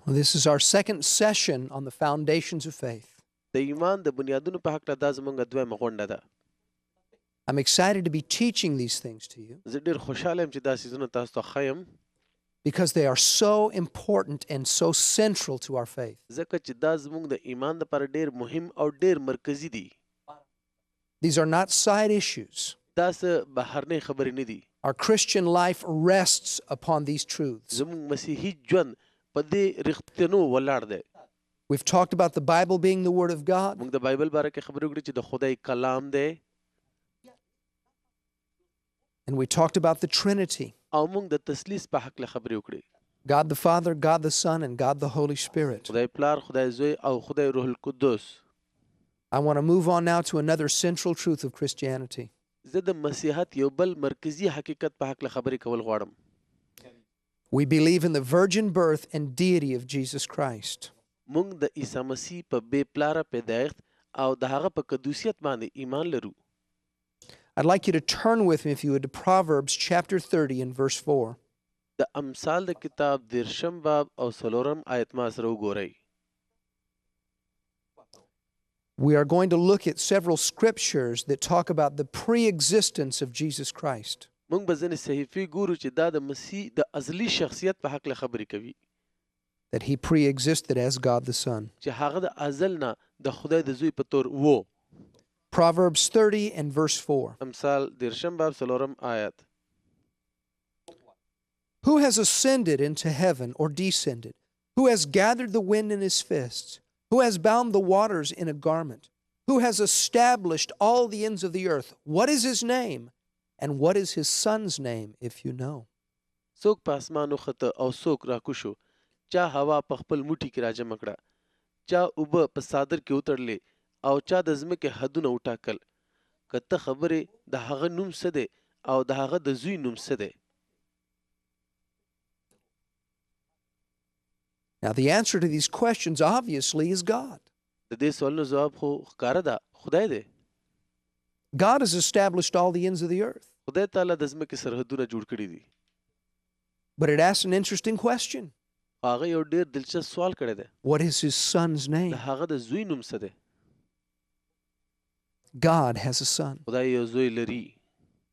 Well, this is our second session on the foundations of faith. د ایمان د بنیادونو په حق دا زمونږ دویمه غونډه ده. I'm excited to be teaching these things to you زه ډېر خوشحاله یم چې دا څیزونه تاسو ته ښیم because they are so important and so central to our faith. ځکه چې دا زمونږ د ایمان لپاره ډېر مهم او ډېر مرکزي دي. These are not side issues. دا څه بهرنۍ خبرې نه دي. Our Christian life rests upon these truths. زمونږ مسیحي ژوند په دې رښتینو ولاړ دی. We've talked about the Bible being the Word of God. موږ د بایبل باره کې خبرې وکړې چې د خدای کلام دی. And we talked about the Trinity. او موږ د تثلیث په حق له خبرې وکړې. God the Father, God the Son, and God the Holy Spirit. خدای پلار، خدای زوی او خدای روح القدس. I want to move on now to another central truth of Christianity. زه د مسیحیت یو بل مرکزي حقیقت په حق له خبرې کول غواړم. We believe in the virgin birth and deity of Jesus Christ. موږ د عیسی مسیح په بې پلاره پیدایښت او د هغه په قدوسیت باندې ایمان لرو. I'd like you to turn with me, if you would, to Proverbs chapter 30 and verse 4. د امثال د کتاب 30 باب او 4 آیت ما سره وګورئ. We are going to look at several scriptures that talk about the pre-existence of Jesus Christ. موږ به ځینې صحیفې ګورو چې دا د مسیح د ازلي شخصیت په حق له خبرې کوي. That he pre-existed as God the Son. چې هغه د ازل نه د خدای د زوی په تور وو. Proverbs 30 and verse 4. امثال 30 باب 4 آیت. Who has ascended into heaven or descended? Who has gathered the wind in his fists? Who has bound the waters in a garment? Who has established all the ends of the earth? What is his name? And what is his son's name, if you know? څوک په اسمانو خطه او څوک راکوشو. چا هوا په خپل موټي کې راجمع کړه. چا اوبه په صادر کې وتړلې او چا د ځمکې حدونه وټاکل. که ته خبرې د هغه نوم څه دی او د هغه د زوی نوم څه دی؟ Now the answer to these questions obviously is God. د دې سوالونو جواب خو ښکاره ده، خدای دی. God has established all the ends of the earth. خدای تعالی د ځمکې سرحدونه جوړ کړي دي. But it asks an interesting question. هغه یو ډېر دلچسپ سوال کړی دی. What is his son's د name? هغه د زوی نوم څه دی؟ God has a son. خدای یو زوی لري.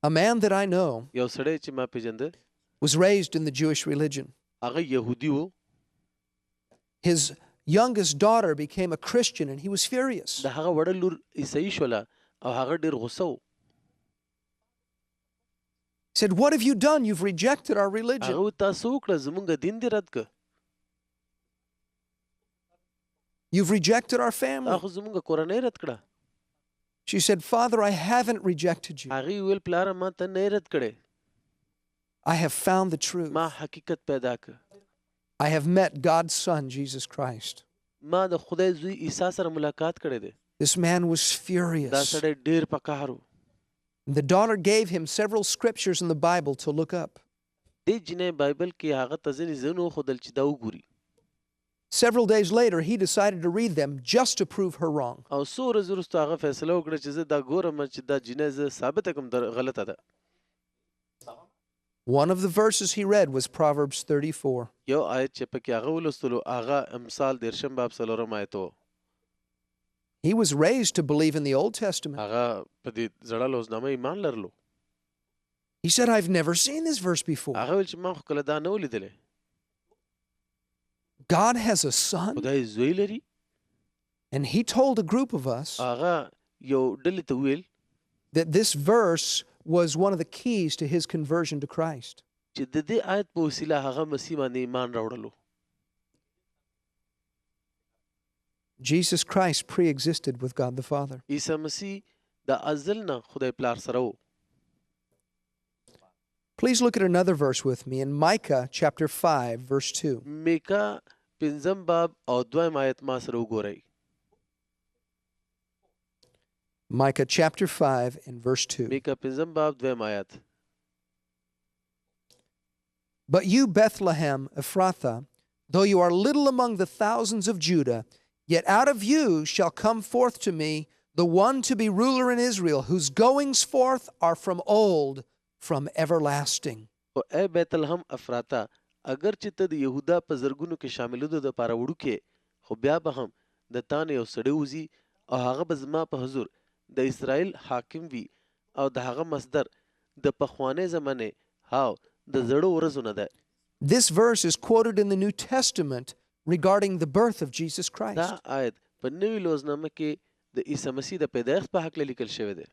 A man that I know یو سړی چې ما پیژنده was raised in the Jewish religion. هغه یهودي و. His youngest daughter became a Christian and he was furious. د هغه وړه لور عیسائی شوله او هغه ډېر غوسه و. He said, "What have you done? You've rejected our religion." هغه تاسو وکړه زمونږ دین دې رد کړ. You've rejected our family. هغه زمونږ کورنۍ رد کړه. She said, "Father, I haven't rejected you. هغه ویل پلاره ما ته نه رد کړې. I have found the truth. ما حقیقت پیدا کړ. I have met God's son, Jesus Christ." ما د خدای زوی عیسی سره ملاقات کړی دی. This man was دا furious. سړی ډېر په قهر و. The daughter gave him several scriptures in the Bible to look up. دې جنۍ بایبل کې هغه ته ځینې ځایونه وښودل چې دا وګوري. Several days later, he decided to read them just to prove her wrong. او څو ورځې وروسته هغه فیصله وکړه چې زه دا ګورم چې دا جنۍ زه ثابته کړم غلطه ده. One of the verses he read was Proverbs 34. یو آیت چې پکې هغه ولوستلو هغه امثال 30 باب 4 آیت و. He was raised to believe in the Old Testament. هغه په دې زړه لوزنامه ایمان لرلو. He said, "I've never seen this verse before." هغه ویل چې ما خو کله دا نه ولیدلی. God has a son, خدای زوی لري. and he told a group of us هغه یو ډلې ته ویل that this verse was one of the keys to his conversion to Christ. چې د دې آیت په وسیله هغه مسیح باندې ایمان راوړلو. Jesus Christ pre-existed with God the Father. عیسی مسیح د ازل نه خدای پلار سره و. Please look at another verse with me in Micah chapter 5 verse 2. میکا 5 باب او 2 آیت ما سره وګورئ. Micah chapter 5 and verse 2. میکا 5 باب 2 آیت. But you, Bethlehem Ephrathah, though you are little among the thousands of Judah, yet out of you shall come forth to me the one to be ruler in Israel, whose goings forth are from old, from everlasting. او ای بیت لحم افراتا اگر چې ته د یهودا په زرګونو کې شاملېدو دپاره وړوکې خو بیا به هم د تا نه یو سړی وځي او هغه به زما په حضور د اسرائیل حاکم وي او د هغه مصدر د پخوانۍ زمانې هاو د زړو ورځو نه ده. This verse is quoted in the New Testament regarding the birth of Jesus دا Christ. آیت په نوي لوزنامه کې د عیسی مسیح د پیدایښت په هکله لیکل شوی دی.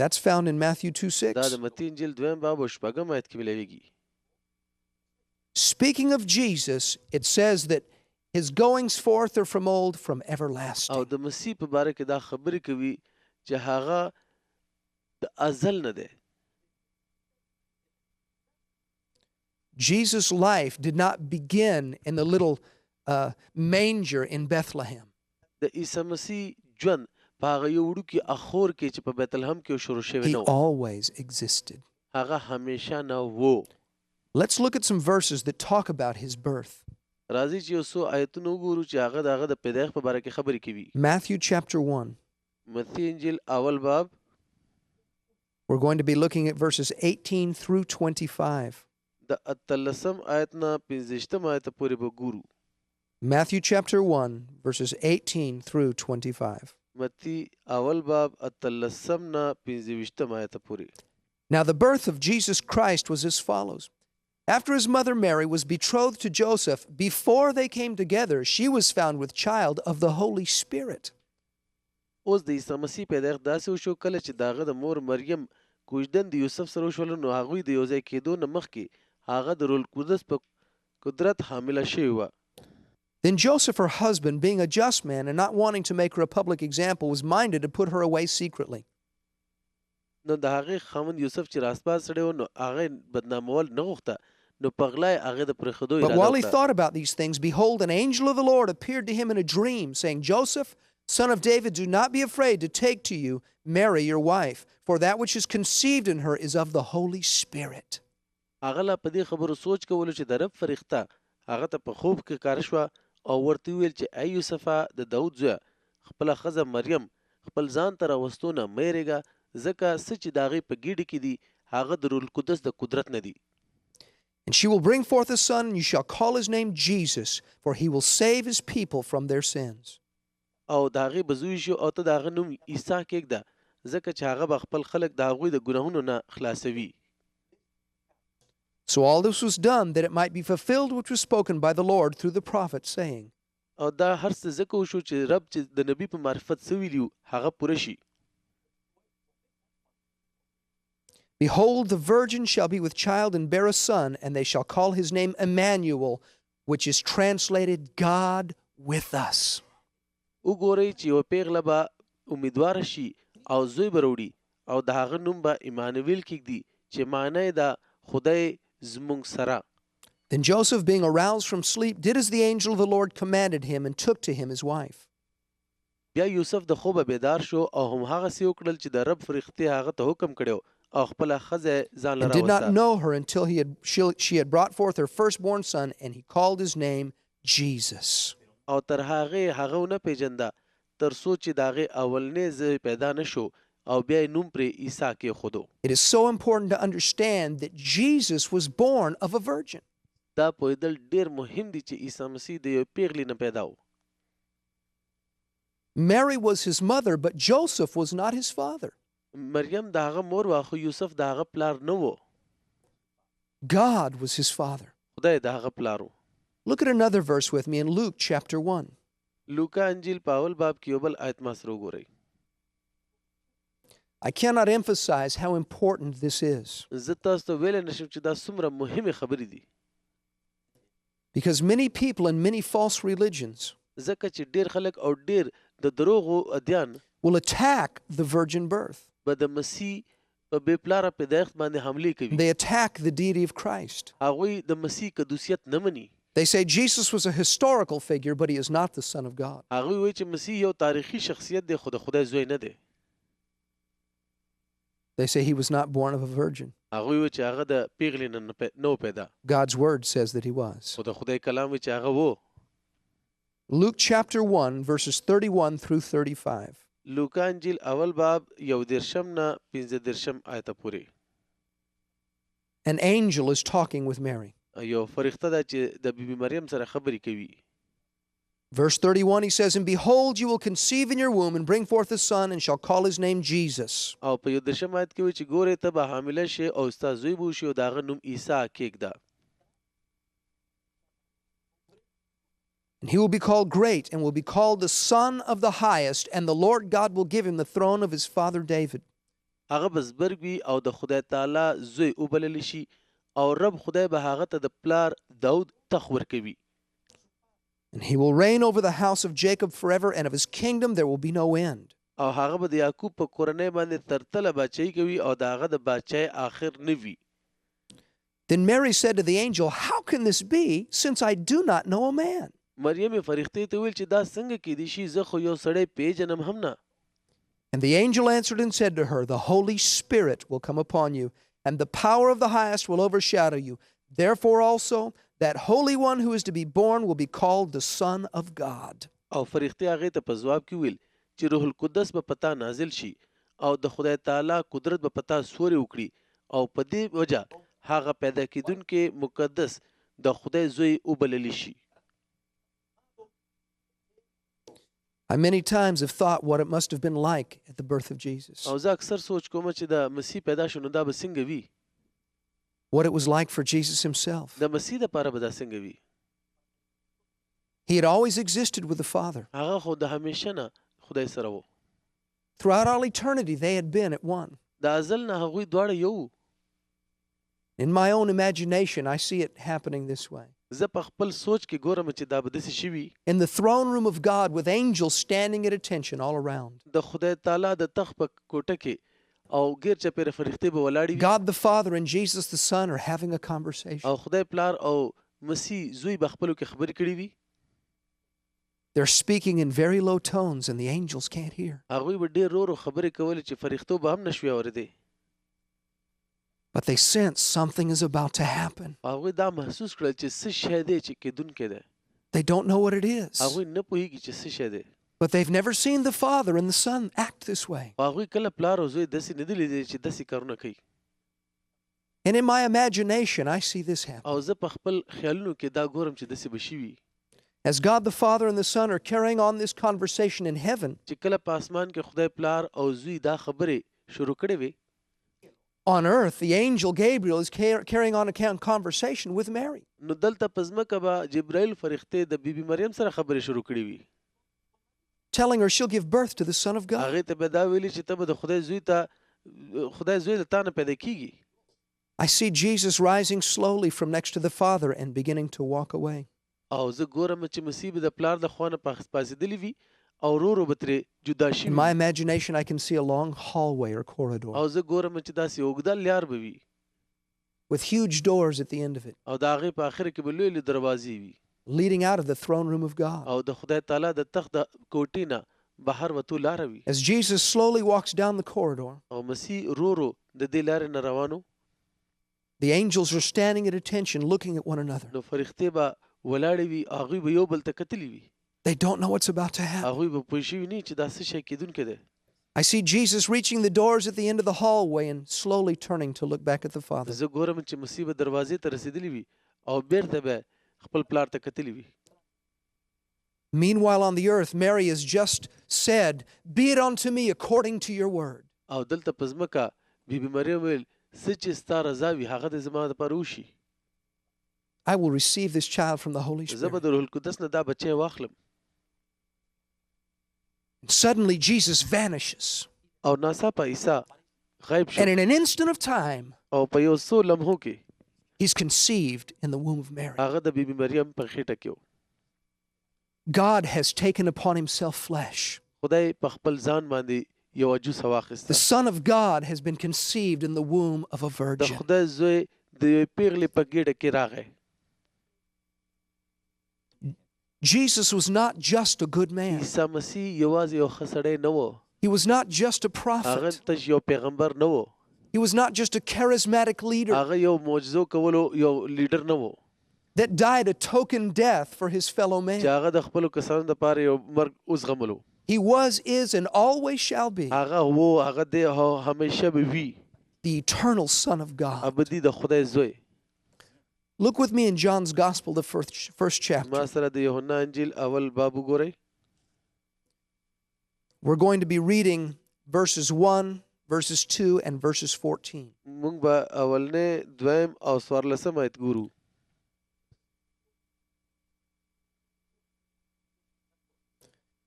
That's found in Matthew دا 2:6. د متی انجیل 2 باب او 6 آیت کې ملویږي. Speaking of Jesus, it says that his goings forth are from old, from او everlasting. د مسیح په باره کې دا خبرې کوي چې هغه د ازل نه دی. Jesus' life did not begin in the little manger in Bethlehem. د عیسی مسیح ژوند په هغه یو وړوکي اخور کې چې په بیت لحم کې شروع شوی He نه و. always existed. هغه همیشه نه و. Let's look at some verses that talk about his birth. راځي چې یو څو آیتونه وګورو چې هغه د هغه د پیدایښت په باره کې خبرې کوي. Matthew chapter 1. متی انجیل اول باب We're going to be looking at verses 18 through 25. د 18 آیت نه 15 آیت پورې به ګورو. Matthew chapter 1, verses 18 through 25. متی اول باب 18 نه 15 آیت پورې. Now the birth of Jesus Christ was as follows. After his mother Mary was betrothed to Joseph, before they came together, she was found with child of the Holy Spirit. اوس د عیسی مسیح پیدایښت داسې وشو کله چې د هغه د مور مریم کوژدن د یوسف سره وشول نو هغوی د یو ځای کېدو نه مخکې هغه د روح القدس په قدرت حامله شوې وه. Then Joseph, her husband, being a just man and not wanting to make her a public example, was minded to put her away secretly. نو د هغې خاوند یوسف چې راستباز سړی و نو هغه بدنامول نه غوښته نو په غلا یې هغې د پرېښودو But اراده while he وکړه. thought about these things, behold, an angel of the Lord appeared to him in a dream, saying, Joseph, son of David, do not be afraid to take to you Mary, your wife, for that which is conceived in her is of the Holy Spirit. هغه لا په دې خبرو سوچ کولو چې د رب فرښته هغه ته په خوب کې ښکاره شوه او ورته وویل چې ای یوسفه د داود زویه خپله ښځه مریم خپل ځان ته راوستو نه مه یېرېږه ځکه څه چې د هغې په ګېډې کې دي هغه د روح القدس د قدرت نه دي. And she will bring forth a son, and you shall call his name Jesus, for he will save his people from their sins. او د هغې به زوی شو او ته د هغه نوم عیسی کېږده ځکه چې هغه به خپل خلک د هغوی د ګناهونو نه خلاصوي. So all this was done that it might be fulfilled which was spoken by the Lord through the prophet, saying, او دا هر څه ځکه وشو چې رب چې د نبي په معرفت څه ویلي وو هغه پوره شي. Behold, the virgin shall be with child and bear a son, and they shall call his name Emmanuel, which is translated God with us. وګورئ چې یوه پیغله به امیدواره شي او زوی به راوړي او د هغه نوم به ایمانویل کېږدي چې معنی یې ده خدای زموږ سره. Then Joseph, being aroused from sleep, did as the angel of the Lord commanded him, and took to him his wife. بیا یوسف د خوبه بیدار شو او همهغسې وکړل چې د رب فرښتې هغه ته حکم کړی او خپله ښځه ځان له And did not راوسته. know her until she had brought forth her firstborn son, and he called his name Jesus. او تر هغې هغه ونه پیژنده تر څو چې د هغې اولنی زوی پیدا نه شو او بیا یې نوم پرې عیسی کېښودو. It is so important to understand that Jesus was born of a virgin. دا پوهېدل ډېر مهم دي چې عیسی مسیح د یو پیغلې نه پیدا و. Mary was his mother, but Joseph was not his father. مریم د هغه مور وه خو یوسف د هغه پلار نه و. God was his father. خدای د هغه پلار و. Look at another verse with me in Luke chapter 1. لوکا انجیل په اول باب کې یو بل آیت ما سره وګورئ. I cannot emphasize how important this is, زه تاسو ته ویلی نشم چې دا څومره مهمې خبرې دي because many people in many false religions ځکه چې ډېر خلک او ډېر د دروغو ادیان will attack the virgin birth. به د مسیح په بې پلاره پیدایښت باندې حملې کوي. They attack the deity of Christ. هغوی د مسیح قدوسیت نه مني. They say Jesus was a historical figure, but he is not the Son of God. هغوی وایي چې مسیح یو تاریخي شخصیت دی خو د خدای زوی نه دی. They say he was not born of a virgin. هغوی وایي چې هغه د پیغلې نه و پیدا God's word says that he was. خو د خدای کلام وایي چې هغه و. Luke chapter 1, verses 31 through 35. لوکا انجیل اول باب 11 نه 15 آیته پورې. An angel is talking with Mary. یو فرښته ده چې د بیبي مریم سره خبرې کوي. Verse 31, he says, "And behold, you will conceive in your womb and bring forth a son, and shall call his name Jesus." او په 14 آیت کې وایي چې ګورې ته به حامله شې او ستا زوی به وشي او د هغه نوم عیسی کېږده. And he will be called great, and will be called the Son of the Highest, and the Lord God will give him the throne of his father David. هغه به زبرګ وي او د خدای تعالی زوی وبللی شي او رب خدای به هغه ته د پلار داود تخت ورکوي. And he will reign over the house of Jacob forever, and of his kingdom there will be no end. او هغه به د یعقوب په کورنۍ باندې تر تله بادشاهي کوي او د هغه د بادشاهۍ آخر نه وي. Then Mary said to the angel, "How can this be, since I do not know a man?" مریم فرښتې ته ویل چې دا څنګه کېدی شي زه خو یو سړی پیژنم هم نه. And the angel answered and said to her, "The Holy Spirit will come upon you, and the power of the highest will overshadow you. Therefore also, that Holy One who is to be born will be called the Son of God." او فرښتې هغې ته په ځواب کې ویل چې روح القدس به پتا نازل شي او د خدای تعالی قدرت به پتا سوري وکړي او په دې وجه هغه پیدا کېدونکې مقدس د خدای زوی وبللی شي. I many times have thought what it must have been like at the birth of Jesus. او زه اکثر سوچ کوم چې د مسیح پیدا شو نو دا به څنګه وي. What it was like for Jesus himself. د مسیح دپاره به دا څنګه وي. He had always existed with the Father. هغه خو د همیشه نه خدای سره و. Throughout all eternity, they had been at one. د ازل نه هغوی دواړه یو. In my own imagination, I see it happening this way. زه په خپل سوچ کې ګورم چې دا به داسې شوي. In the throne room of God, with angels standing at attention all around. د خدای تعالی د تخت په کوټه کې او غیر چاپیره فرښتې به ولاړې وي. God the Father and Jesus the Son are having a conversation. او خدای پلار او مسیح زوی به خپلو کې خبرې کړې وي. They're speaking in very low tones and the angels can't hear. هغوی به ډېر ورو خبرې کولې چې فرښتو به هم نشوي اورېدی. But they sense something is about to happen. هغوی دا محسوس کړل چې څه شی دی چې کېدونکی دی. They don't know what it is. هغوی نه پوهېږي چې څه شی دی. But they've never seen the Father and the Son act this way. هغوی کله پلار او زوی داسې نه دي لیدلي چې داسې کارونه کوي. And in my imagination, I see this happen. او زه په خپل خیالونو کې دا ګورم چې داسې به شوي. As God the Father and the Son are carrying on this conversation in heaven, چې کله په اسمان کې خدای پلار او زوی دا خبرې شروع کړې وي. on earth, the angel Gabriel is carrying on a conversation with Mary. نو دلته په ځمکه به جبرائیل فرښتې د بیبي مریم سره خبرې شروع کړې وي. Telling her she'll give birth to the Son of God. هغې ته به دا ویلي چې ته به د خدای زوی له تا نه پیدا کېږي. I see Jesus rising slowly from next to the Father and beginning to walk away. او زه ګورم چې مسیح به د پلار د خوا نه پاڅېدلی وي او ورو ورو به ترې جدا شي. In my imagination, I can see a long hallway or corridor او زه ګورم چې داسې اوږده لار به وي. with huge doors at the end of it, او د هغې په اخر کې به لویې لویې دروازې وي. leading out of the throne room of God. او د خدای تعالی د تخت د کوټې نه بهر وتو لاره وي. As Jesus slowly walks down the corridor, او مسیح ورو ورو د دې لارې نه روانو. the angels are standing at attention looking at one another. نو فرښتې به ولاړې وي، هغوی به یو بل ته کتلي وي. They don't know what's about to happen. هغوی به پوه شوي نه چې دا څه شی کېدونکی دی. I see Jesus reaching the doors at the end of the hallway and slowly turning to look back at the Father. زه ګورم چې مسیح به دروازې ته رسېدلی وي او بیرته به خپل پلار ته کتلي وي. Meanwhile, on the earth, Mary has just said, "Be it unto me according to your word." او دلته په ځمکه بیبي مریم ویل څه چې ستا رضا وي هغه د زما دپاره وشي. I will receive this child from the Holy زه به Spirit. د روح القدس نه دا بچی واخلم. Suddenly, Jesus vanishes. او ناڅاپه عیسی غیب شو And in an instant of time, او په یو څو لمحو کې he's conceived in the womb of Mary. هغه د بیبي مریم په خېټه کې و. God has taken upon himself flesh. خدای په خپل ځان باندې یو عجوزه The واخیسته. Son of God has been conceived in the womb of a د virgin. خدای زوی د یوې پیغلې په ګېډه کې راغی. Jesus was not just a good man. عیسی مسیح یوازې یو ښه سړی نه و. He was not just a هغه prophet. تش یو پیغمبر نه و. He was not just a charismatic leader هغه یو معجزو کولو یو لیډر نه و that died a token death for his fellow چې man. هغه د خپلو کسانو دپاره یو مرګ وزغملو. He was, is, and always shall be هغه و، هغه دی او همیشه به وي. the eternal Son of God. ابدي د خدای زوی. Look with me in John's Gospel, the first chapter. ما سره د یوحنا انجیل اول باب وګورئ. We're going to be reading verses 1, verses 2, and verses 14. مونږ به اولنې دویم او څوارلسم آیت ګورو.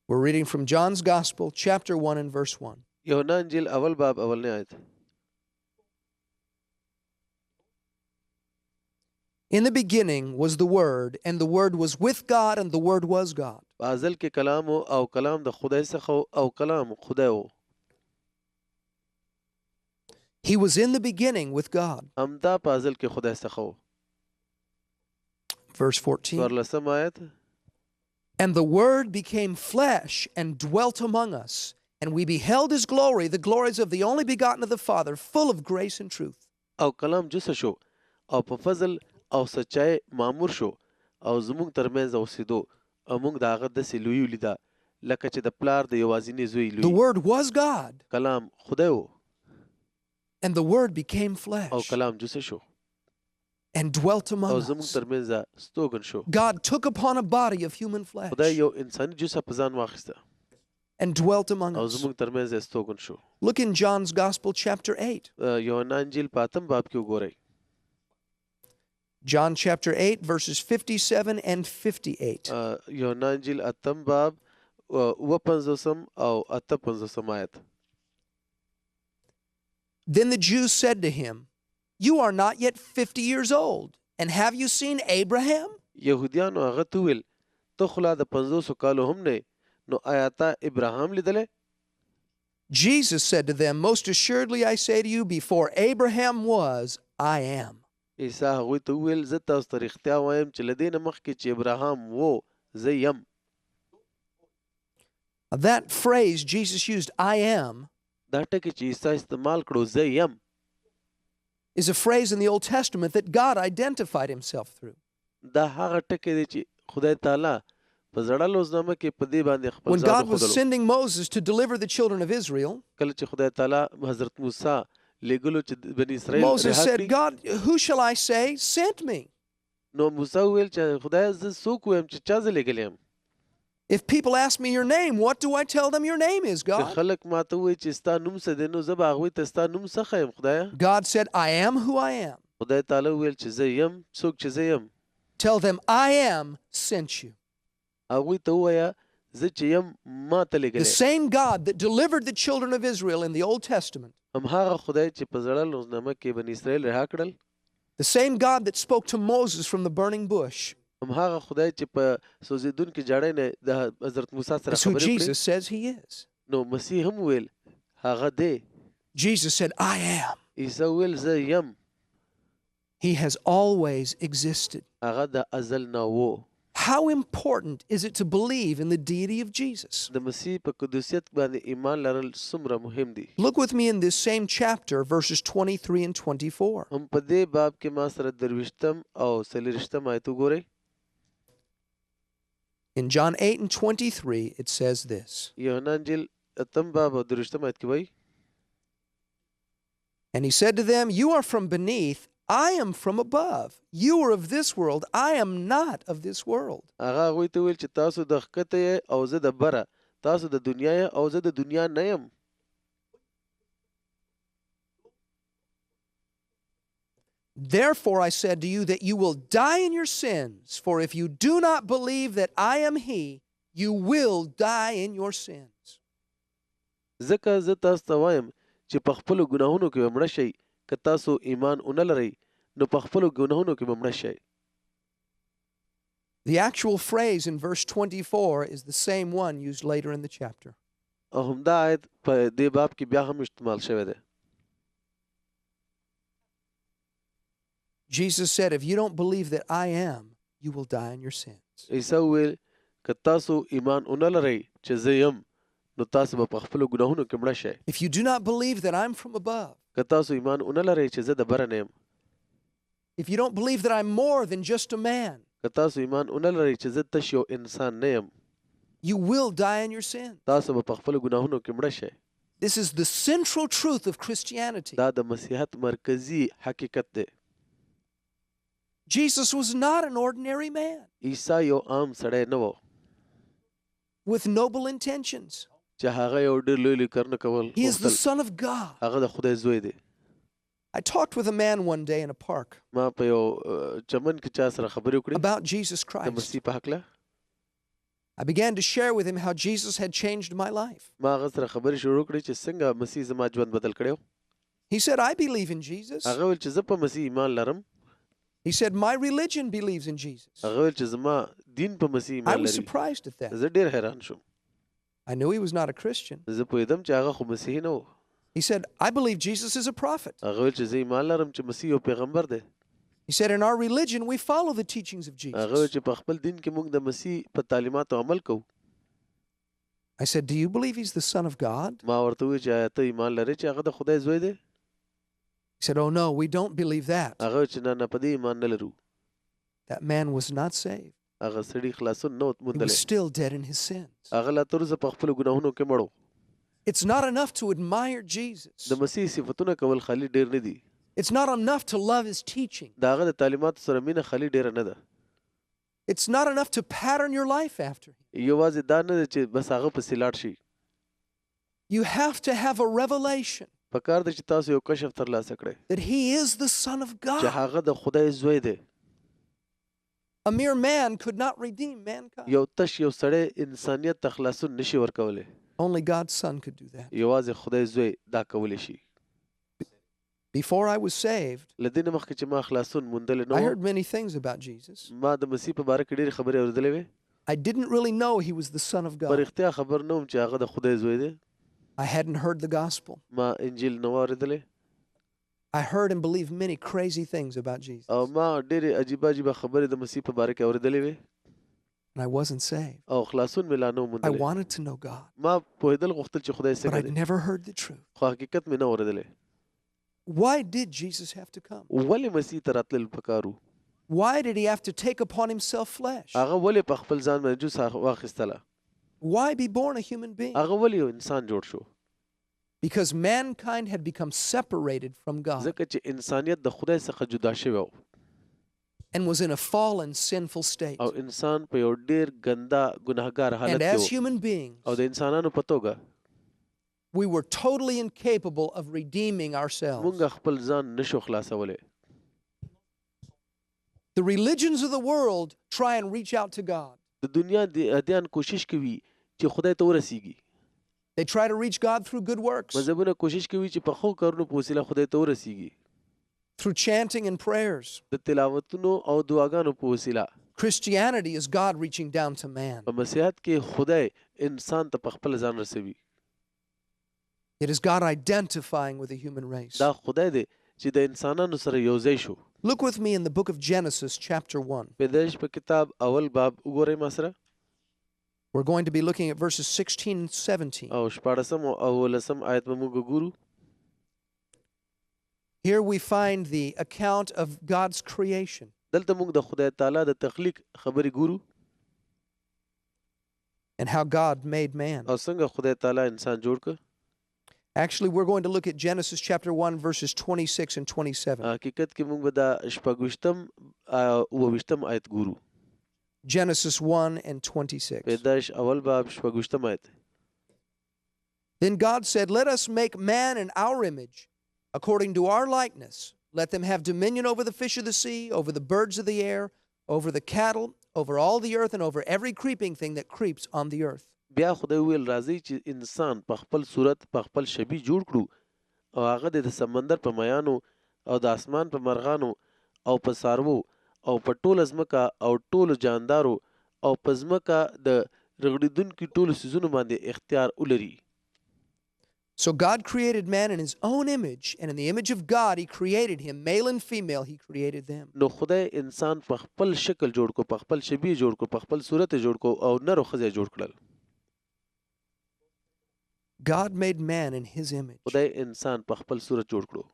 We're reading from John's Gospel, chapter 1 and verse 1. یوحنا انجیل اول باب اولنې آیت. In the beginning was the Word, and the Word was with God, and the Word was God. په ازل کې کلام او کلام د خدای څخه او کلام خدای و. He was in the beginning with God. همدا په ازل کې خدای څخه و. Verse 14. څوارلسم آیت. And the Word became flesh and dwelt among us, and we beheld His glory, the glories of the only begotten of the Father, full of grace and truth. او کلام جوسه شو او په فضل او سچای مامور شو او زموږ ترمنځ اوسېدو او موږ د هغه داسې لوی ولیده لکه چې د پلار د یوازیني زوی The لوی. Word was God, کلام خدای و and the Word became او flesh کلام جوسه شو and dwelt او among زموږ us. ترمنځ ستوګن شو. God took upon a body of human flesh خدای یو انساني جوسه په ځان واخیسته and dwelt among او us. زموږ ترمنځ ستوګن شو. Look in John's Gospel, chapter 8. یوحنا انجیل په اتم باب کې وګورئ. John chapter 8, verses 57 and 58. یوحنا انجیل اتم باب اوه پنځوسم او اته پنځوسم آیت. Then the Jews said to him, You are not yet 50 years old, and have you seen Abraham? یهودیانو هغه ته وویل ته خو لا د 500 کالو هم نه نو آیا تا ابراهام لیدلی؟ Jesus said to them, Most assuredly I say to you, before Abraham was, I am. عیسی هغوی ته وویل زه تاسو ته رښتیا وایم چې له دې نه مخکې چې ابراهام و زه یم. That phrase Jesus used, I am, دا ټکي چې عیسی استعمال کړو زه یم is a phrase in the Old Testament that God identified himself through. دا هغه ټکی دی چې خدای تعالی په زړه لوزنامه کې په دې باندې خپل When ځان God was وښودلو. sending Moses to deliver the children of Israel, کله چې خدای تعالی حضرت موسی لېږلو چې بني اسرائیل Moses رها said, کړي God, who shall I say sent me? نو موسی وویل چې خدای زه څوک وایم چې چا زه لېږلی یم. If people ask me your name, what do I tell them your name is, که God? خلک ما ته ووایي چې ستا نوم څه دی نو زه به هغوی ته ستا نوم څه ښیم خدایه. God said, I am who I am. خدای تعالی وویل چې زه یم څوک چې زه یم. Tell them, I am sent you. هغوی ته ووایه زه چې یم ما ته The لېږلی. same God that delivered the children of Israel in the Old Testament, همهغه خدای چې په زړه لوزنامه کې بني اسرائیل رها کړل، the same God that spoke to Moses from the burning bush, همهغه خدای چې په سوځېدونکي جړۍ نه د حضرت موسی سره is who خبرې Jesus کړې، says he is. نو مسیح هم وویل هغه دی. Jesus said, I am. عیسی وویل زه یم. He has always existed. هغه د ازل نه و. How important is it to believe in the deity of Jesus? د مسیح په قدوسیت باندې ایمان لرل څومره مهم دي. Look with me in this same chapter, verses 23 and 24. هم په دې باب کې ما سره 23 او 24 آیت وګورئ. In John 8 and 23, it says this. یوحنا انجیل اتم باب او 23 آیت کې وایي And he said to them, You are from beneath, I am from above. You are of this world, I am not of this world. هغه هغوی ته ویل چې تاسو د ښکته یې او زه د بره، تاسو د دنیا یې او زه د دنیا نه یم. Therefore I said to you that you will die in your sins, for if you do not believe that I am he, you will die in your sins. ځکه زه تاسو ته وایم چې په خپلو ګناهونو کې به مړه شئ، که تاسو ایمان ونه لرئ نو په خپلو ګناهونو کې به مړه شئ. The actual phrase in verse 24 is the same one used later in the chapter. او همدا آیت په دې باب کې بیا هم استعمال شوی دی. Jesus said, If you don't believe that I am, you will die in your sins. عیسی وویل که تاسو ایمان ونه لرئ چې زه یم نو تاسو به په خپلو ګناهونو کې مړه شئ. If you do not believe that I'm from above, که تاسو ایمان ونه لرئ چې زه د بره نه یم، if you don't believe that I'm more than just a man, که تاسو ایمان ونه لرئ چې زه تش یو انسان نه یم، you will die in your sins. تاسو به په خپلو ګناهونو کې مړه شئ. This is the central truth of Christianity. دا د مسیحیت مرکزي حقیقت دی. Jesus was not an ordinary man عیسی یو عام سړی نه و with noble intentions. چې هغه یو ډېر لوی لوی کارونه کول He is the غوښتل. Son of God. هغه د خدای زوی دی. I talked with a man one day in a park ما په یو چمن کې چا سره خبرې وکړې about Jesus د Christ. مسیح په هکله. I began to share with him how Jesus had changed my life. ما هغه سره خبرې شروع کړې چې څنګه مسیح زما ژوند بدل کړی و. He said, I believe in Jesus. هغه ویل چې زه په مسیح ایمان لرم. He said, my religion believes in Jesus. هغه ویل چې زما دین په مسیح I ایمان was لري. surprised at that. زه ډېر حیران شوم. I knew he was not a Christian. زه پوهېدم چې هغه خو مسیحي نه و. He said, I believe Jesus is a prophet. هغه ویل چې زه ایمان لرم چې مسیح یو پیغمبر دی. He said, in our religion, we follow the teachings of هغه ویل Jesus. چې په خپل دین کې موږ د مسیح په تعلیماتو عمل کوو. I said, do you believe he's the Son of God? ما ورته وویل چې آیا ته ایمان لرې چې هغه د خدای زوی دی؟ He said, oh no, we don't believe that. هغه ویل چې نه په دې ایمان نه لرو. That man was not saved. هغه سړي خلاصون نه و He was موندلی. still dead in his sins. هغه لا تر اوسه په خپلو ګناهونو کې مړ و. It's not enough to admire Jesus. د مسیح صفتونه کول خالي ډېر نه دي. It's not enough to love his teaching. د هغه د تعلیماتو سره مینه خالي ډېره نه ده. It's not enough to pattern your life after him. یوازې دا نه ده چې بس هغه پسې لاړ شي. You have to have a revelation پکار ده چې تاسو یو کشف ترلاسه کړئ that he is the Son of چې God. هغه د خدای زوی دی. A mere man could not redeem mankind. یو تش یو سړی انسانیت ته خلاصون نشي ورکولی. Only God's Son could do that. یوازې خدای زوی دا کولی شي. Before I was saved, له دې نه مخکې چې ما خلاصون موندلی نه I و، heard many things about Jesus. ما د مسیح په باره کې ډېرې خبرې اورېدلې وې. I didn't really know he was the Son of په God. رښتیا خبر نه وم چې هغه د خدای زوی دی. I hadn't heard the gospel. ما انجیل نه و اورېدلی I heard and believed many crazy things about Jesus. او ما ډېرې عجیبه عجیبه خبرې د مسیح په باره کې اورېدلې وې And I wasn't saved. او خلاصون مې لا نه و I موندلی. wanted to know God, ما پوهېدل غوښتل چې خدای but څنګه I'd دی، never heard the truth. خو حقیقت مې نه اورېدلی. Why did Jesus have to come? ولې مسیح ته راتلل پکار و؟ Why did he have to take upon himself flesh? هغه ولې په خپل ځان باندې جوس واخیستله؟ Why be born a human being? هغه ولې یو انسان جوړ شو؟ Because mankind had become separated from God ځکه چې انسانیت د خدای څخه جدا شوی و and was in a fallen, sinful state. او انسان په یو ډېر ګنده ګناهګار And حالت as کې و human beings, او د انسانانو په توګه we were totally incapable of redeeming ourselves. مونږ خپل ځان نشو خلاصولی. The religions of the world try and reach out to God. د دنیا د ادیان کوشش کوي چې خدای ته ورسیږي. They try to reach God through good works, مذهبونه کوشش کوي چې په ښو کارونو په وسیله خدای ته ورسیږي. through chanting and prayers. د تلاوتونو او دعاګانو په وسیله. Christianity is God reaching down to man. په مسیحیت کې خدای انسان ته په خپل ځان رسوي. It is God identifying with the human race. دا خدای دی چې د انسانانو سره یو ځای شو. Look with me in the book of Genesis, chapter 1. پیدایش په کتاب اول باب وګورئ ما سره. We're going to be looking at verses 16 and 17. او 14 او 15 آیت به موږ ګورو. Here we find the account of God's creation. دلته موږ د خدای تعالی د تخلیق خبرې ګورو And how God made man. او څنګه خدای تعالی انسان جوړ کړ. Actually, we're going to look at Genesis chapter 1, verses 26 and 27. حقیقت کې موږ به دا شپږویشتم او اوویشتم آیت ګورو. Genesis 1 and 26. پیدایش اول باب شپږویشتم آیت. Then God said, let us make man in our image, according to our likeness. Let them have dominion over the fish of the sea, over the birds of the air, over the cattle, over all the earth, and over every creeping thing that creeps on the earth. بیا خدای ویل راځي چې انسان په خپل صورت په خپل شبیه جوړ کړو او هغه د سمندر په میانو او د اسمان په مرغانو او په څاروو او په ټوله ځمکه او ټولو جاندارو او په ځمکه د رغړېدونکي ټولو څیزونو باندې اختیار ولري. So God created man in his own image, and in the image of God he created him, male and female he created them. نو خدای انسان په خپل شکل جوړ کو، په خپل شبیه جوړ کو، په خپل صورت جوړ کو او نر او ښځه جوړ کړل. God made man in his image. خدای انسان په خپل صورت جوړ کړو.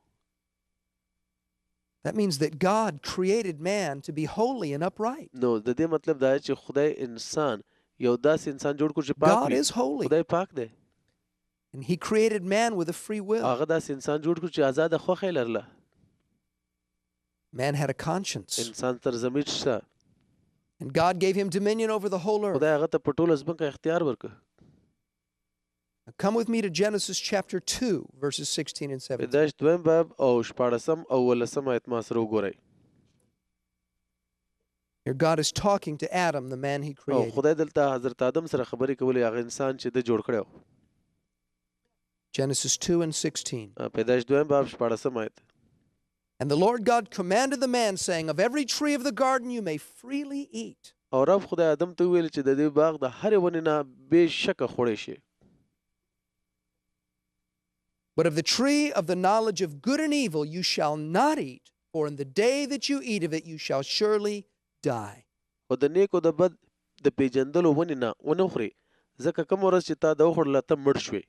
That means that God created man to be holy and upright. نو د دې مطلب دا چې خدای انسان یو داسې انسان جوړ کړو چې پاک God وي. is holy. خدای پاک دی. And he created man with a free will. هغه داسې انسان جوړ کړو چې آزاده خوښه یې لرله. Man had a conscience. انسان تر ضمیر شته. And God gave him dominion over the whole earth. خدای هغه ته په ټوله ځمکه اختیار ورکړ. Now come with me to Genesis chapter 2, verses 16 and 17. پیدایش دویم باب او 14 او 15 آیت ما سره وګورئ. Here God is talking to Adam, the man he او created. خدای دلته حضرت آدم سره خبرې کولې، هغه انسان چې د جوړ کړی و. Genesis 2 and 16. پیدایش دویم باب 14 آیت. And the Lord God commanded the man, saying, Of every tree of the garden you may freely eat. او رب خدای آدم ته ویل چې د دې باغ د هرې ونې نه بې شکه خوړی شي. But of the tree of the knowledge of good and evil you shall not eat, for in the day that you eat of it you shall surely die. خو د نیک او د بد د پیژندلو ونې نه ونه خورې، ځکه کوم ورځ چې تا د وخوړله ته مړ شوې.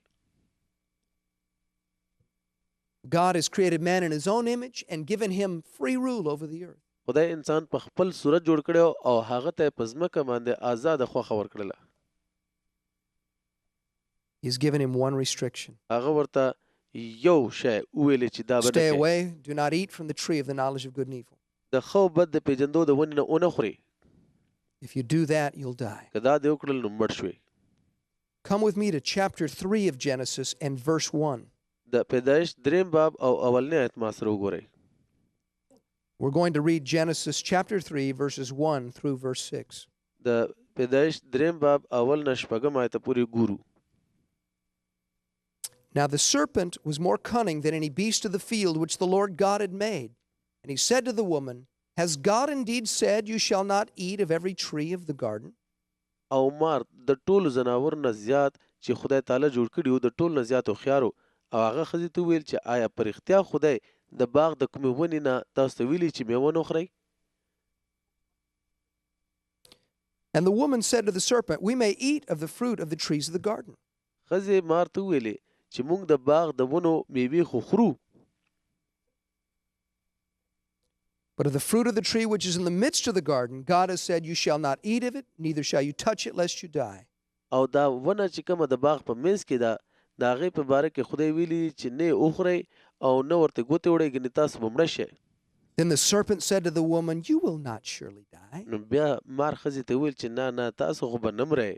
God has created man in his own image and given him free rule over the earth. خدای انسان په خپل صورت جوړ کړی او هغه ته په ځمکه باندې آزاده خوښه ورکړله. He's given him one restriction. هغه ورته یو شی وویلې چې دا به Stay نه کوې. away, do not eat from the tree of the knowledge of good and evil. د ښه او بد د پیژندو د ونې نه ونه خورې. If you do that, you'll die. که دا دې وکړل نو مړ شوې. Come with me to chapter 3 of Genesis and verse 1. د پیدایش دریم باب او اولنی آیت ما سره وګورئ. We're going to read Genesis chapter 3 verses 1 through verse 6. د پیدایش دریم باب اول نه شپږم آیت پورې ګورو. Now the serpent was more cunning than any beast of the field which the Lord God had made. And he said to the woman, Has God indeed said, You shall not eat of every tree of the garden? او مار د ټولو ځناورو نه زیات چې خدای تعالی جوړ کړي وو د ټولو نه زیات هوښیار و. او هغه ښځې ته وویل چې آیا په رښتیا خدای د باغ د کومې ونې نه تاسو ته ویلي چې میوه نه خورئ؟ And the woman said to the serpent, We may eat of the fruit of the trees of the garden. ښځې مار ته وویلې چې موږ د باغ د ونو میوې خو خورو. But of the fruit of the tree which is in the midst of the garden, God has said, You shall not eat of it, neither shall you touch it, lest you die. او دا ونه چې کومه د باغ په منځ کې ده د هغې په باره کې خدای ویلي چې نه یې وخورئ او نه ورته ګوتې وړئ، ګنې تاسو به مړه شئ. Then the serpent said to the woman, You will not surely die. نو بیا مار ښځې ته ویل چې نه تاسو خو به نه مرئ.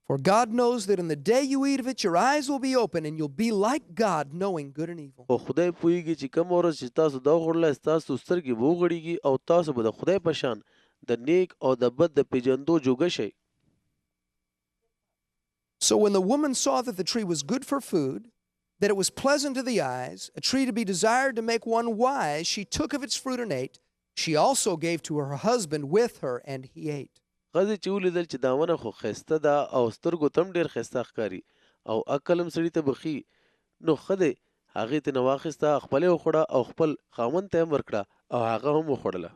For God knows that in the day you eat of it, your eyes will be open, and you'll be like God, knowing good and evil. خو خدای پوهیږي چې کوم ورځ چې تاسو دا وخوړله ستاسو سترګې به وغړېږي او تاسو به د خدای په شان د نیک او د بد د پیژندو جوګه شئ. So when the woman saw that the tree was good for food, that it was pleasant to the eyes, a tree to be desired to make one wise, she took of its fruit and ate. She also gave to her husband with her, and he ate. ښځې چې ولیدل چې دا ونه خو ښایسته ده او سترګو ته هم ډېر ښایسته ښکاري او عقل هم سړي ته بخي، نو ښه دی هغې ترې نه واخیسته، خپله یې وخوړه او خپل خاوند ته یې هم ورکړه او هغه هم وخوړله.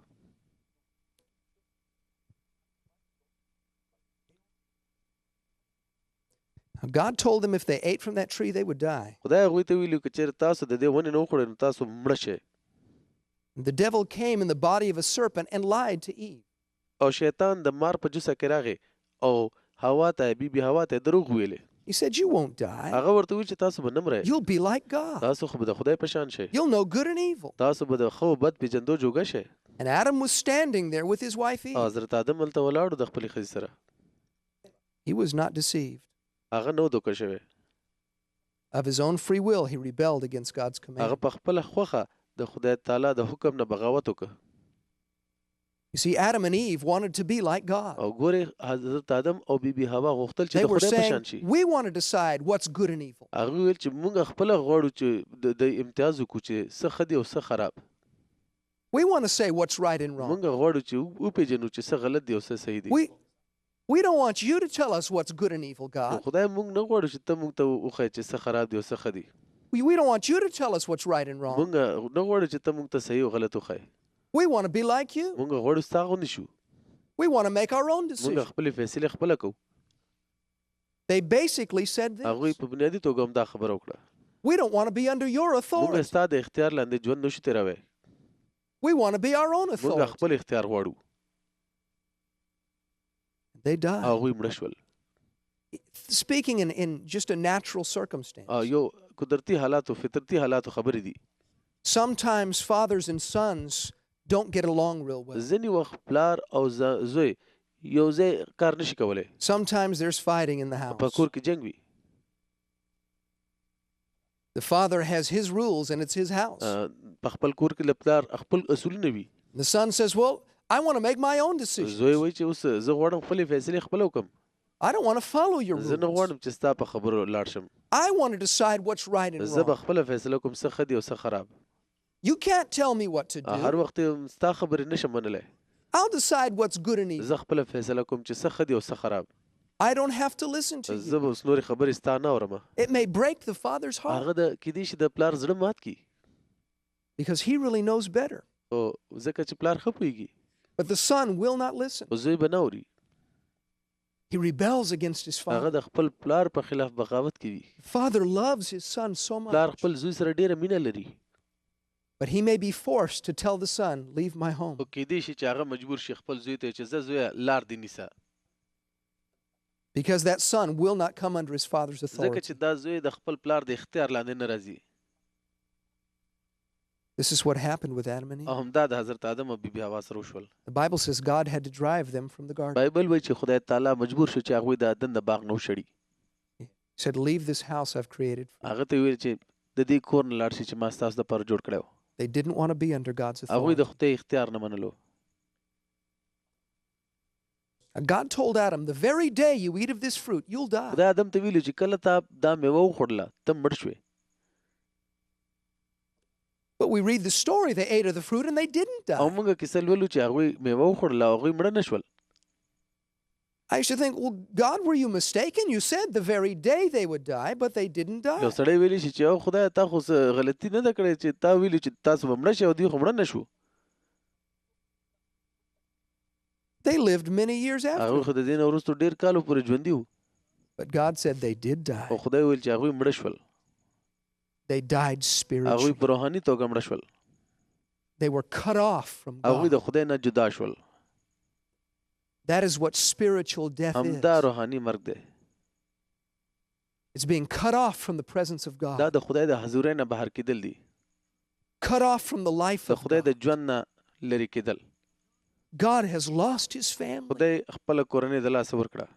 God told them if they ate from that tree, they would die. خدای هغوی ته ویلي که چېرې تاسو د دې ونې نه وخوړئ نو تاسو مړه شئ. The devil came in the body of a serpent and lied to Eve. او شیطان د مار په جوسه کې راغی او هوا ته بیبي هوا ته دروغ ویلې. He said, You won't die. هغه ورته ویل چې تاسو به نه مرئ. You'll be like God. تاسو خو به د خدای په شان شئ. You'll know good and evil. تاسو به د ښه او بد پیژندو جوګه شئ. And Adam was standing there with his wife او Eve. حضرت آدم هلته ولاړ د خپلې ښځې سره. He was not deceived. هغه نه و دوکه شوی. Of his own free will, he rebelled against God's هغه command. په خپله خوښه د خدای تعالی د حکم نه بغاوت وکړ. You see, Adam and Eve wanted to be like God. او ګورې حضرت آدم او بیبي هوا غوښتل چې They د were خدای په saying, شان شي. We want to decide what's good and evil. هغه ویل چې موږ خپله غواړو چې د امتیاز وکړو چې څه ښه دي او څه خراب. We want to say what's right and wrong. موږ غواړو چې وپېژنو چې څه غلط دي او څه صحیح دي. We don't want you to tell us what's good and evil, God. خدای موږ نه غواړو چې ته موږ ته وښایې چې څه خراب دي او څه ښه دي. We don't want you to tell us what's right and wrong. موږ نه غواړو چې ته موږ ته صحیح او غلط وښایې. We want to be like you. موږ غواړو ستا غوندې شو. We want to make our own موږ decisions. خپلې فیصلې خپله کوو. They basically said هغوی this. په بنیادي توګه هم دا خبره وکړه. We don't want to be under your موږ authority. ستا د اختیار لاندې ژوند نشو تېروی. We want to be our own موږ authority. خپل اختیار غواړو. They died. هغوی مړه شول. Speaking in just a natural circumstance. یو قدرتي حالاتو فطرتي حالاتو خبرې دي. Sometimes fathers and sons don't get along real well. ځینې وخت پلار او زوی یو ځای کار نشي کولی. Sometimes there's fighting in the په house. کور کې جنګ وي. The father has his rules and it's his house. په خپل کور کې له پلار خپل اصولونه وي. The son says, well, I want to make my own decisions. زوی وایي چې اوس زه غواړم خپلې فیصلې خپله وکړم. I don't want to follow your زه نه rules. غواړم چې ستا په خبرو لاړ شم. I want to decide what's right and زه به wrong. خپله فیصله کوم څه ښه دي او څه خراب. You can't tell me what to هر do. وخت ستا خبرې نشم منلی. I'll decide what's good and evil. زه خپله فیصله کوم چې څه ښه دي او څه خراب. I don't have to listen to زه you. به اوس نورې خبرې ستا نه اورم. It may break the father's heart هغه د کیدای شي د پلار زړه مات کړي. because he really knows better. او ځکه چې پلار ښه پوهېږي. But the son will not listen. خو زوی به نه اوري. He rebels against his هغه father. د خپل پلار په خلاف بغاوت کوي. Father loves his son so پلار much. خپل زوی سره ډېره مینه لري. But he may be forced to tell the son, leave my home. خو کیدای شي چې هغه مجبور شي خپل زوی ته چې زه زویه لار دې نیسه. Because that son will not come under his father's ځکه authority. چې دا زوی د خپل پلار د اختیار لاندې نه راځي. This is what happened with Adam and او Eve. همدا د حضرت آدم او بیبي حوا سره وشول. The Bible says God had to drive them from the garden. بایبل وایي چې خدای تعالی مجبور شو چې هغوی د عدن د باغ نه وشړي. He said, leave this house I've created for you. هغه ته ویل چې د دې کور نه لاړ شي چې ما ستاسو دپاره جوړ کړی و. They didn't want to be under God's هغوی authority. د خدای اختیار نه منلو. God told Adam, the very day you eat of this fruit, you'll die. خدای آدم ته ویلو چې کله تا دا میوه وخوړله ته مړ شوې. But we read the story, they ate of the fruit and they didn't او die. موږ کیسه لولو چې هغوی میوه وخوړله او هغوی مړه نه شول. I used to think, well, God, were you mistaken? You said the very day they would die, but they didn't یو die. سړی ویلی شي چې او خدای تا خو څه غلطي نه ده کړې چې تا ویلي چې تاسو به مړه شئ او دوی خو مړه نه شو. They lived many years هغوی after. خو د دې نه وروستو ډېر کالو پورې ژوندي وو. But God said they did die. او خدای ویل چې هغوی مړه شول. They died هغوی spiritually. په روحاني توګه مړه شول. They were cut off from هغوی God. د خدای نه جدا شول. That is what spiritual death همدا is. روحاني مرګ دی. It's being cut off from the presence of دا God. د خدای د حضورۍ نه بهر کېدل دي. Cut off from the life د of خدای د God. ژوند نه لرې کېدل. God has lost his family. خدای خپله کورنۍ د لاسه ورکړه.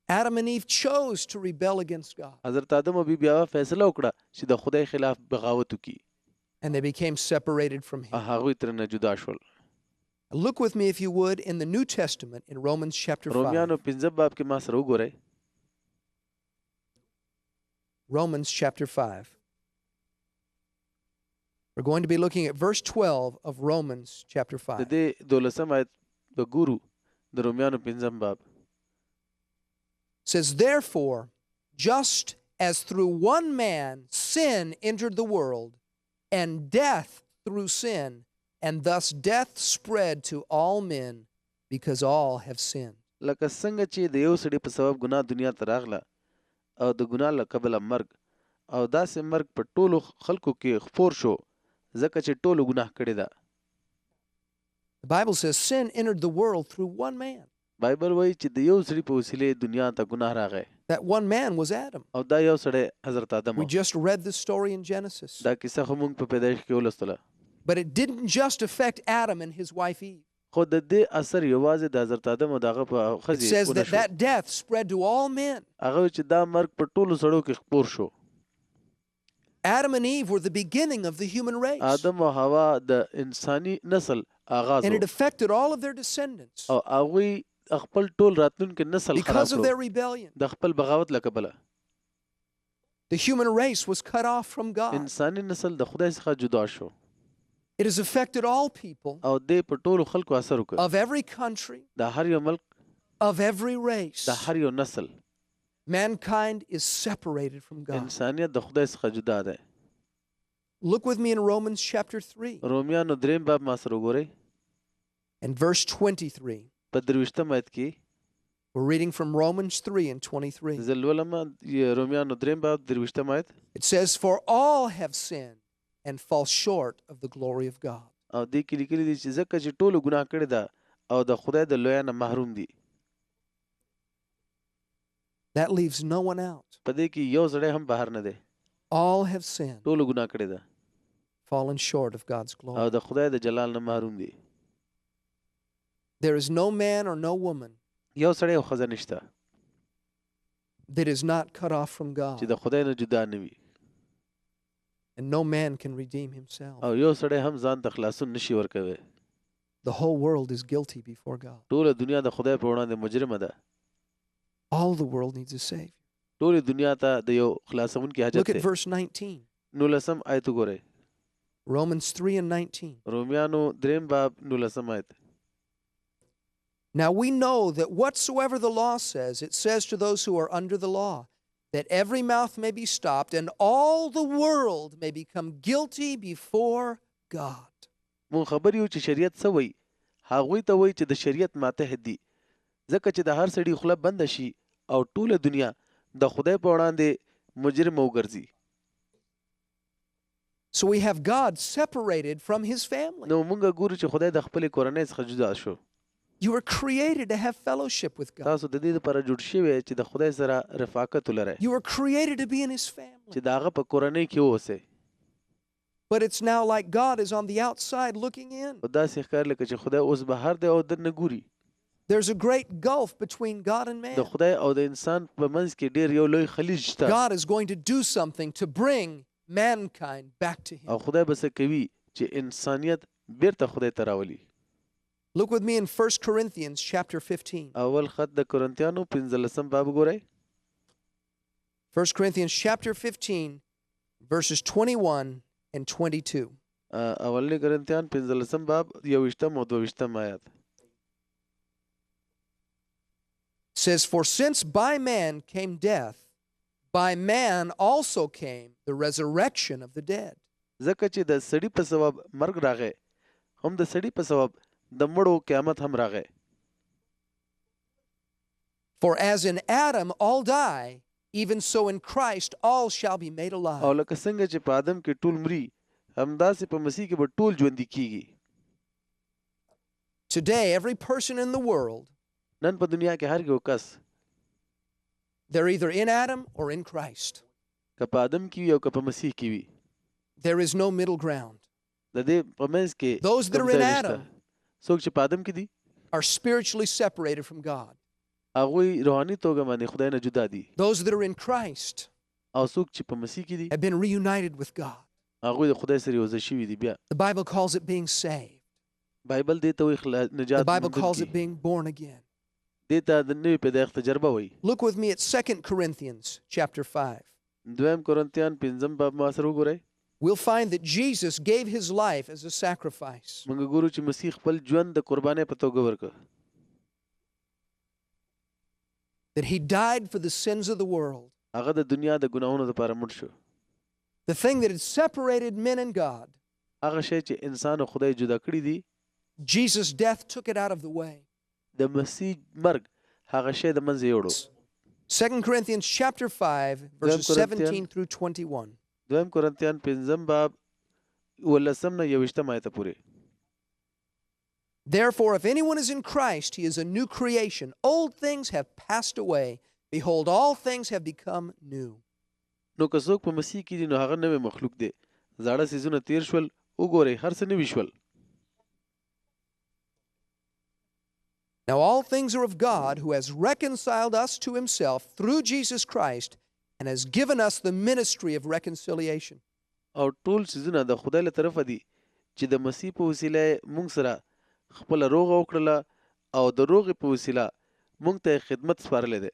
Adam and Eve chose to rebel against God. حضرت آدم او بیبي حوا فیصله وکړه چې د خدای خلاف بغاوت وکړي. And they became separated from him. هغوی ترې نه جدا شول. Look with me, if you would, in the New Testament in Romans chapter 5. رومیانو 15 باب کې ما سره وګورئ. Romans chapter 5. We're going to be looking at verse 12 of Romans chapter د 5. دې 12 آیت به ګورو د رومیانو 15 باب. It says, therefore, just as through one man sin entered the world, and death through sin, and thus death spread to all men because all have sinned. لکه څنګه چې د یو سړي په سبب ګناه دنیا ته راغله او د ګناه له کبله مرګ او داسې مرګ په ټولو خلکو کې خپور شو ځکه چې ټولو ګناه کړې ده. The Bible says sin entered the world through one man. بایبل وایي چې د یو سړي په وسیلې دنیا ته ګناه راغی. That one man was Adam. او دا یو سړی حضرت آدم We just read the story in Genesis. دا کیسه خو موږ په پیدایش کې ولوستله. But it didn't just affect Adam and his wife Eve. خو د دې اثر یوازې د حضرت آدم او دغه په It ښځې says ونه that شو. that death spread to all men. هغه چې دا مرګ په ټولو سړو کې خپور شو. Adam and Eve were the beginning of the human race. آدم او حوا د انساني نسل آغاز And و. it affected all of their descendants او هغوی خپل ټول راتلونکي نسل خراب because of their کړو rebellion. د خپل بغاوت له کبله. The human race was cut off from God. انساني نسل د خدای څخه جدا شو It has affected all people او دې په ټولو خلکو اثر وکړ. of every country, د هر یو ملک of every race. د هر یو نسل Mankind is separated from God. انسانیت د خدای څخه جدا دی. Look with me in Romans chapter 3 رومیانو 3 باب ما سره وګورئ and verse 23. په 23 آیت کې. We're reading from Romans 3 and 23. زه لولم رومیانو 3 باب 23 آیت. It says, for all have sinned and fall short of the glory of God. او دې کې لیکلي دي چې ځکه چې ټولو ګناه کړې ده او د خدای د لویا نه محروم دي. That leaves no one out. په دې کې یو سړی هم بهر نه دی. All have sinned, ټولو ګناه کړې ده. fallen short of God's او glory. د خدای د جلال نه محروم دي. There is no man or no woman یو سړی او ښځه نشته that is not cut off from چې God, د خدای نه جدا نه وي، and no man can redeem himself. او یو سړی هم ځان ته خلاصون نشي ورکوي. The whole world is guilty before God. ټوله دنیا د خدای په وړاندې مجرمه ده. All the world needs a Savior. ټولې دنیا ته د یو خلاصونکي حاجت Look at دی. verse 19. 19 آیت وګورئ. Romans 3 and 19. رومیانو 3 باب 19 آیت. Now we know that whatsoever the law says, it says to those who are under the law, that every mouth may be stopped and all the world may become guilty before God. مون خبر یو چې شریعت څه وایي، هغوی ته وایي چې د شریعت ماتحت دي، ځکه چې د هر سړي خوله بنده شي او ټوله دنیا د خدای په وړاندې مجرم وګرځي. So we have God separated from his family. نو مونږ ګورو چې خدای د خپلې کورنۍ څخه جدا شو. You were created to have fellowship with God. تاسو د دې لپاره جوړ شوي چې د خدای سره رفاقت ولرئ، You were created to be in his family. چې د هغه په کورنۍ کې واوسئ. But it's now like God is on the outside looking in. او داسې ښکار لکه چې خدای اوس بهر دی او دننه ګوري. There's a great gulf between God and man. د خدای او د انسان په منځ کې ډېر یو لوی خلیج شته. God is going to do something to bring mankind back to او him. خدای به څه کوي چې انسانیت بیرته خدای ته راولي. Look with me in 1 Corinthians chapter 15. اول خط د کورنتیانو 15 باب وګورئ. 1 Corinthians chapter 15 verses 21 and 22. اولنی کورنتیان 15 باب 21 او 22 آیات. Says, for since by man came death, by man also came the resurrection of the dead. ځکه چې د سړي په سبب مرګ راغی، هم د سړي په سبب د مړو قیامت هم راغی. For as in Adam all die, even so in Christ all shall be made او alive. لکه څنګه چې په آدم کې ټول مري، همداسې په مسیح کې به ټول ژوندي کیږي. Today, every person in the world, نن په دنیا کې هر یو کس they're either in Adam or in Christ. که په آدم کې وي او که په مسیح کې وي. There is no middle ground. د دې په منځ کې Those that are in Adam څوک چې په آدم کې دي are spiritually separated from God. هغوی روحاني توګه باندې خدای نه جدا دي، Those that are in Christ او څوک چې په مسیح کې دي have been reunited with God. هغوی د خدای سره یوځای شوي دي. بیا The Bible calls it being saved. بایبل دې ته وایي The نجات Bible calls it موندونکي، being born again. دې ته د نوي پیدایښت تجربه وایي. Look with me at 2 Corinthians chapter 5. دویم کورنتیان 5 باب ما سره وګورئ. We'll find that Jesus gave his life as a sacrifice. موږ ګورو چې مسیح خپل ژوند د قربانۍ په توګه ورکړ، That he died for the sins of the world. هغه د دنیا د ګناهونو لپاره مړ شو. The thing that had separated men and God, هغه شی چې انسان او خدای جدا کړی دي، Jesus' death took it out of the way. د مسیح مرګ هغه شی د منځه یوړو. 2 Corinthians chapter 5 verses 17 through 21. دویم کورنتیان 5 باب 19 نه 21 آیت پورې. Therefore, if anyone is in Christ, he is a new creation. Old things have passed away. Behold, all things have become new. نو که څوک په مسیح کې دي نو هغه نوی مخلوق دی، زاړه څیزونه تیر شول، وګورئ هر څه نوي شول. Now all things are of God, who has reconciled us to himself through Jesus Christ and has given us the ministry of reconciliation. او ټول څیزونه د خدای له طرفه دي چې د مسیح په وسیله موږ سره خپله روغه وکړله او د روغې په وسیله موږ ته خدمت سپارلی دی.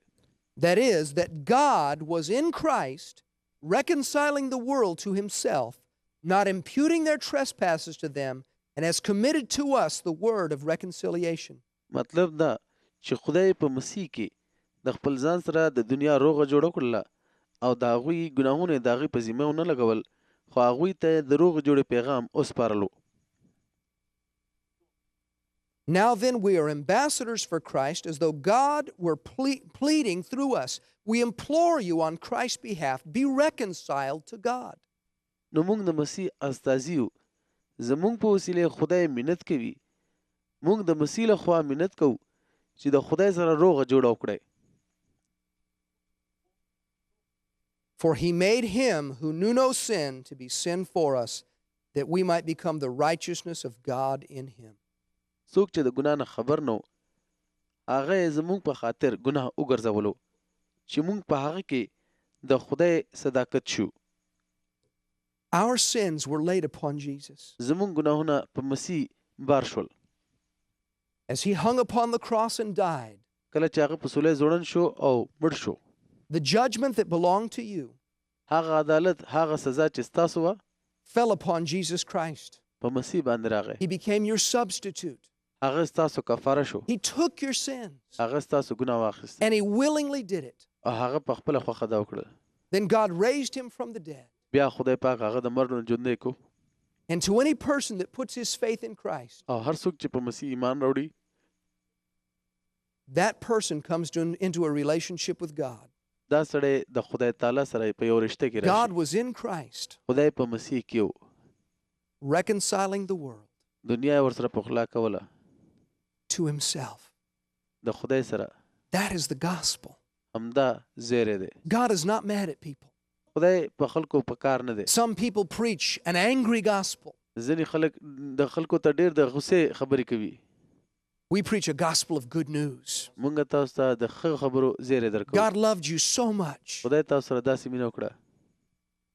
That is, that God was in Christ reconciling the world to himself, not imputing their trespasses to them, and has committed to us the word of reconciliation. مطلب دا چې خدای په مسیح کې د خپل ځان سره د دنیا روغه جوړه کړله او د هغوی ګناهونه د هغوی په ذمه ونه لګول، خو هغوی ته د روغې جوړې پیغام وسپارلو. Now then, we are ambassadors for Christ, as though God were pleading through us. We implore you on Christ's behalf, be reconciled to God. نو موږ د مسیح استازي یو، زموږ په وسیله خدای منت کوي، موږ د مسیح له خوا منت کوو چې د خدای سره روغه جوړه وکړئ. For he made him who knew no sin to be sin for us, that we might become the righteousness of God in him. څوک چې د ګناه نه خبر نو هغه یې زموږ په خاطر ګناه وګرځولو چې موږ په هغه کې د خدای صداقت شو. Our sins were laid upon Jesus. زموږ ګناهونه په مسیح بار شول. As he hung upon the cross and died, کله چې هغه په صلیب ځوړند شو او مړ شو، the judgment that belonged to you هغه عدالت، هغه سزا چې ستاسو وه، fell upon Jesus Christ. په مسیح باندې راغی. He became your substitute. هغه ستاسو کفاره شو. He took your sins هغه ستاسو ګناه واخیست and he willingly did it. او هغه په خپله خوښه دا وکړه. Then God raised him from the dead. بیا خدای پاک هغه د مړو نه ژوندی کړو. And to any person that puts his faith in Christ, او هر څوک چې په مسیح ایمان راوړي، that person comes into a relationship with God. دا سړی د خدای تعالی سره په یو رشته کې God راشي. was in Christ, خدای په مسیح کې و، reconciling the world دنیا یې ورسره پخلا کوله to himself. د خدای سره. That is the gospel. همدا زیری دی. God is not mad at people. خدای په خلکو په کار نه دی. Some people preach an angry gospel. ځینې خلک د خلکو ته ډېر د غصې خبرې کوي. We preach a gospel of good news. مونږ تاسو ته د ښه خبرو زیری درکوو. God loved you so much خدای تاسو سره داسې مینه وکړه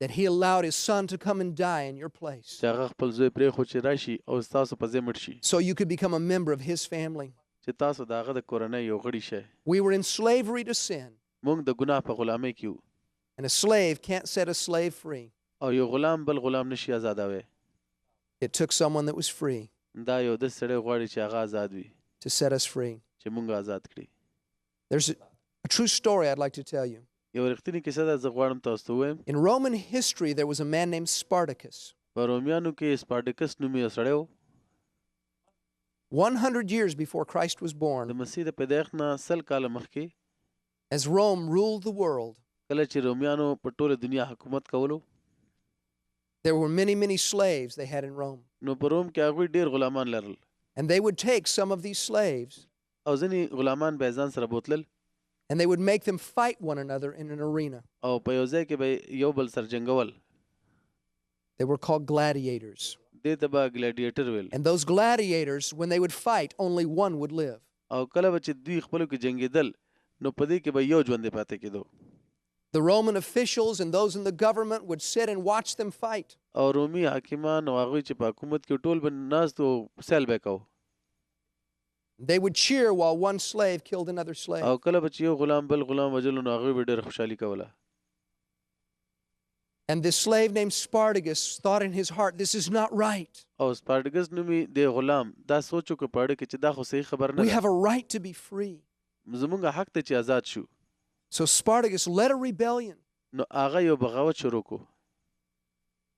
that he allowed his son to come and die in your place چې هغه خپل زوی پرېښود چې راشي او ستاسو په ځای مړ شي، so you could become a member of his family. چې تاسو د هغه د کورنۍ یو غړي شئ. We were in slavery to sin, مونږ د ګناه په غلامۍ کې وو and a slave can't set a slave free. او یو غلام بل غلام نشي آزادوی. It took someone that was free دا یو داسې سړی غواړي چې هغه آزاد وي، to set us free. چې مونږ آزاد کړي. There's a true story I'd like to tell you. یو رښتینې کیسه ده، زه غواړم تاسو ته ووایم. In Roman history, there was a man named Spartacus. په رومیانو کې سپارټکس نومې یو سړی و. 100 years before Christ was د born, مسیح د پیدایښت نه 100 کاله مخکې as Rome ruled the world, کله چې رومیانو په ټوله دنیا حکومت کولو، there were many, many slaves they had in Rome. نو په روم کې هغوی ډېر غلامان لرل And they would take some of these slaves او ځینې غلامان به یې ځان سره بوتلل and they would make them fight one another in an arena. او په یو ځای کې به یو بل سره جنګول. They were called gladiators. دې ته به ګلیډیټر ویل. And those gladiators, when they would fight, only one would live. او کله به چې دوی خپلو کې جنګېدل نو په دې کې به یو ژوندی پاتې کېدو. The Roman officials and those in the government would sit and watch them fight. او رومي حاکمان او هغوی چې په حکومت کې ټول به ناست او سیل به کوو. They would cheer while one slave killed another slave. او کله به چې یو غلام بل غلام وژلو نو هغوی به ډېره خوشحالي کوله. And this slave named Spartacus thought in his heart, this is not right. او سپارټکس نومي د غلام دا سوچ وکړ په اړه کې چې دا خو صحیح خبر نه We ده. have a right to be free. زموږ حق ته چې آزاد شو. So Spartacus led a rebellion. نو هغه یو بغاوت شروع کړو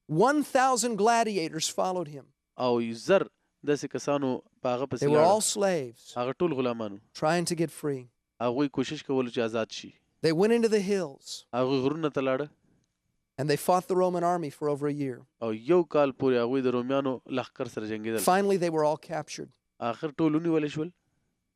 1,000 gladiators followed him. او زر داسې کسانو په هغه پسې They were all لاړل. slaves هغه ټول غلامانو. trying to get free. هغوی کوشش کولو چې آزاد شي. They went into the hills هغوی غرونو ته لاړه and they fought the Roman army for over a year. او یو کال پورې هغوی د رومیانو لښکر سره جنګېدل. Finally, they were all captured. آخر ټول ونیول شول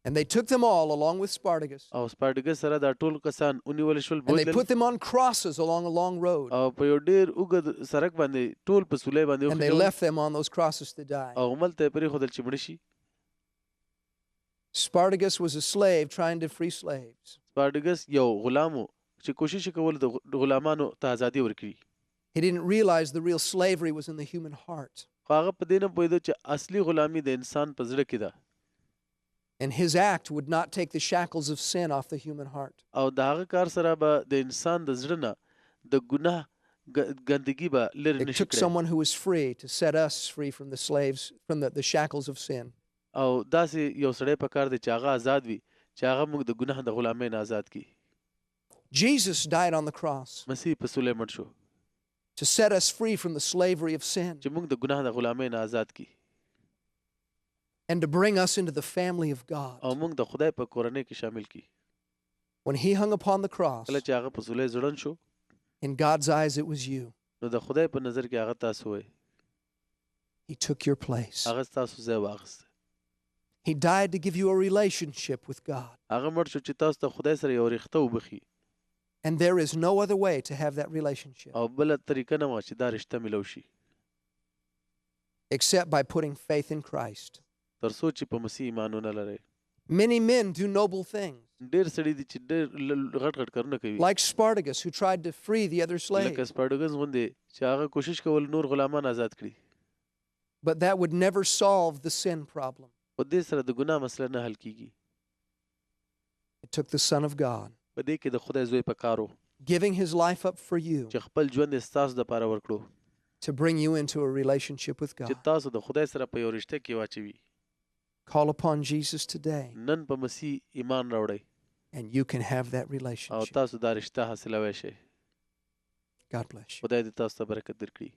And they took them all along with Spartacus. او سپارټکس سره دا ټول کسان ونیول شول And they بوتلل put them on crosses along a long road. او په یو ډېر اوږد سړک باندې ټول په سولې باندې And they وخوځول left them on those crosses to die. او هملته یې پرېښودل چې مړه شي. Spartacus was a slave trying to free slaves. سپارټکس یو غلام و چې کوشش یې کول د غلامانو ته ازادي ورکړي. He didn't realize the real slavery was in the human heart. خو هغه په دې نه پوهېده چې اصلي غلامي د انسان په زړه کې ده. And his act would not take the shackles of sin off the human heart. او د هغه کار سره به د انسان د زړه نه د ګناه ګندګي به لرې It نشي took کړی. someone who was free to set us free from the slaves, from the shackles of sin. او داسې یو سړی په کار دی چې هغه آزاد وي چې هغه موږ د ګناه د غلامۍ نه آزاد کړي. Jesus died on the cross مسیح په صلیب مړ شو to set us free from the slavery of sin چې موږ د ګناه د غلامۍ نه آزاد کړي and to bring us into the family of God. او موږ د خدای په کورنۍ کې شامل کړي. When he hung upon the cross, کله چې هغه په صلیب ځړند شو in God's eyes it was you. نو د خدای په نظر کې هغه تاسو وئ. He took your place. هغه ستاسو ځای واخیست. He died to give you a relationship with God. هغه مړ شو چې تاسو ته خدای سره یو رښته وبخي. And there is no other way to have that relationship. او بله طریقه نه وه چې دا رشته میلو شي. except by putting faith in Christ. تر څو چې په مسیح ایمان ونه لرئ. Many men do noble things, ډېر سړي دي چې ډېر غټ غټ کارونه کوي. like Spartacus, who tried to free the other لکه slaves. سپاډوګس غوندې چې هغه کوشش کول نور غلامان آزاد کړي. But that would never solve the sin problem. په دې سره د ګناه مسله نه حل کیږي. It took the Son of God په دې کې د خدای زوی په کار و giving his life up for you چې خپل ژوند یې ستاسو دپاره ورکړو to bring you into a relationship with چې God. تاسو د خدای سره په یو رشته کې واچوي. Call upon Jesus today, نن په مسیح ایمان راوړئ and you can have that او relationship. تاسو دا رشته حاصلوی شئ. God bless you. خدای دې تاسو ته برکت درکړي.